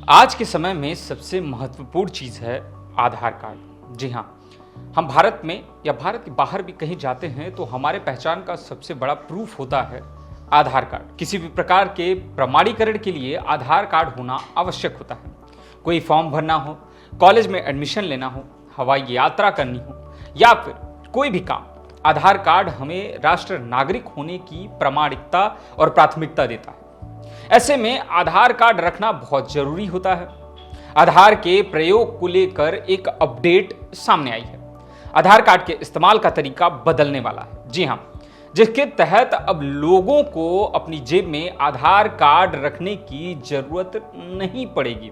आज के समय में सबसे महत्वपूर्ण चीज़ है आधार कार्ड। जी हाँ, हम भारत में या भारत के बाहर भी कहीं जाते हैं तो हमारे पहचान का सबसे बड़ा प्रूफ होता है आधार कार्ड। किसी भी प्रकार के प्रमाणीकरण के लिए आधार कार्ड होना आवश्यक होता है। कोई फॉर्म भरना हो, कॉलेज में एडमिशन लेना हो, हवाई यात्रा करनी हो या फिर कोई भी काम, आधार कार्ड हमें राष्ट्र नागरिक होने की प्रामाणिकता और प्राथमिकता देता है। ऐसे में आधार कार्ड रखना बहुत जरूरी होता है। आधार के प्रयोग को लेकर एक अपडेट सामने आई है। आधार कार्ड के इस्तेमाल का तरीका बदलने वाला है। जी हाँ, जिसके तहत अब लोगों को अपनी जेब में आधार कार्ड रखने की जरूरत नहीं पड़ेगी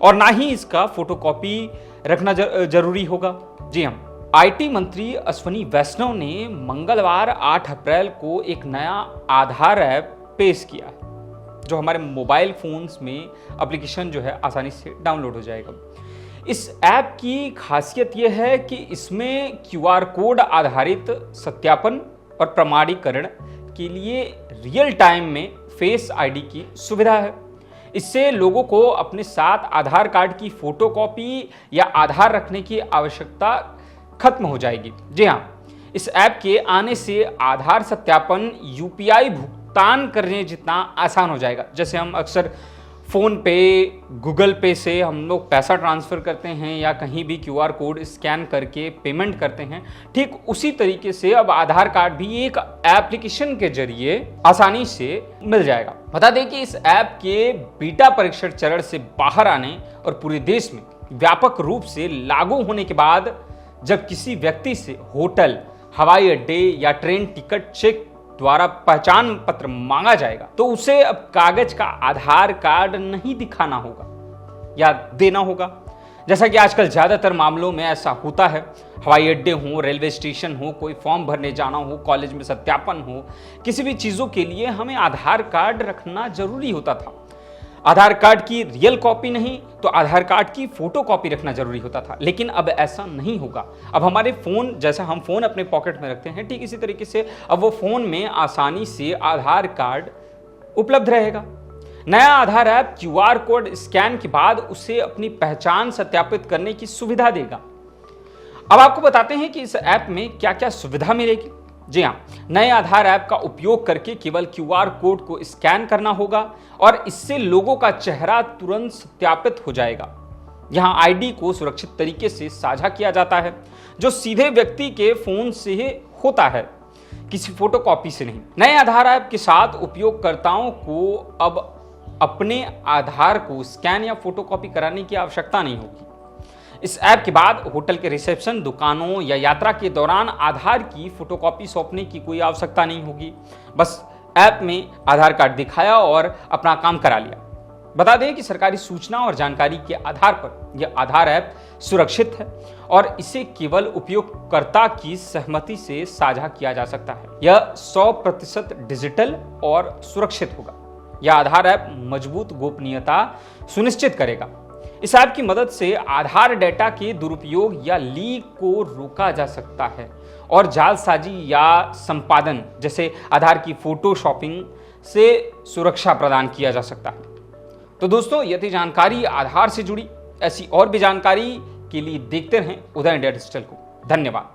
और ना ही इसका फोटोकॉपी रखना जरूरी होगा। जी हाँ, आईटी मंत्री अश्विनी वैष्णव ने मंगलवार 8 अप्रैल को एक नया आधार ऐप पेश किया है, जो हमारे मोबाइल फोन्स में एप्लीकेशन जो है आसानी से डाउनलोड हो जाएगा। इस ऐप की खासियत यह है कि इसमें क्यूआर कोड आधारित सत्यापन और प्रमाणीकरण के लिए रियल टाइम में फेस आईडी की सुविधा है। इससे लोगों को अपने साथ आधार कार्ड की फोटोकॉपी या आधार रखने की आवश्यकता खत्म हो जाएगी। जी हाँ, इस ऐप के आने से आधार सत्यापन यूपीआई भुगतान करने जितना आसान हो जाएगा। जैसे हम अक्सर फोन पे, गूगल पे से हम लोग पैसा ट्रांसफर करते हैं या कहीं भी क्यूआर कोड स्कैन करके पेमेंट करते हैं, ठीक उसी तरीके से अब आधार कार्ड भी एक एप्लीकेशन के जरिए आसानी से मिल जाएगा। बता दें कि इस ऐप के बीटा परीक्षण चरण से बाहर आने और पूरे देश में व्यापक रूप से लागू होने के बाद जब किसी व्यक्ति से होटल, हवाई अड्डे या ट्रेन टिकट चेक द्वारा पहचान पत्र मांगा जाएगा तो उसे अब कागज का आधार कार्ड नहीं दिखाना होगा या देना होगा, जैसा कि आजकल ज्यादातर मामलों में ऐसा होता है। हवाई अड्डे हो, रेलवे स्टेशन हो, कोई फॉर्म भरने जाना हो, कॉलेज में सत्यापन हो, किसी भी चीजों के लिए हमें आधार कार्ड रखना जरूरी होता था। आधार कार्ड की रियल कॉपी नहीं तो आधार कार्ड की फोटो कॉपी रखना जरूरी होता था, लेकिन अब ऐसा नहीं होगा। अब हमारे फोन, जैसा हम फोन अपने पॉकेट में रखते हैं, ठीक इसी तरीके से अब वो फोन में आसानी से आधार कार्ड उपलब्ध रहेगा। नया आधार ऐप क्यूआर कोड स्कैन के बाद उसे अपनी पहचान सत्यापित करने की सुविधा देगा। अब आपको बताते हैं कि इस ऐप में क्या क्या सुविधा मिलेगी। जी हाँ, नए आधार ऐप का उपयोग करके केवल क्यूआर कोड को स्कैन करना होगा और इससे लोगों का चेहरा तुरंत सत्यापित हो जाएगा। यहाँ आईडी को सुरक्षित तरीके से साझा किया जाता है, जो सीधे व्यक्ति के फोन से ही होता है, किसी फोटोकॉपी से नहीं। नए आधार ऐप के साथ उपयोगकर्ताओं को अब अपने आधार को स्कैन या फोटोकॉपी कराने की आवश्यकता नहीं होगी। इस ऐप के बाद होटल के रिसेप्शन, दुकानों या यात्रा के दौरान आधार की फोटोकॉपी सौंपने की कोई आवश्यकता नहीं होगी। बस ऐप में आधार कार्ड दिखाया और अपना काम करा लिया। बता दें कि सरकारी सूचना और जानकारी के आधार पर यह आधार ऐप सुरक्षित है और इसे केवल उपयोगकर्ता की सहमति से साझा किया जा सकता है। यह 100% डिजिटल और सुरक्षित होगा। यह आधार ऐप मजबूत गोपनीयता सुनिश्चित करेगा। इस ऐप की मदद से आधार डेटा के दुरुपयोग या लीक को रोका जा सकता है और जालसाजी या संपादन जैसे आधार की फोटोशॉपिंग से सुरक्षा प्रदान किया जा सकता है। तो दोस्तों, ये थी जानकारी आधार से जुड़ी। ऐसी और भी जानकारी के लिए देखते रहें उदय इंडिया डिजिटल को। धन्यवाद।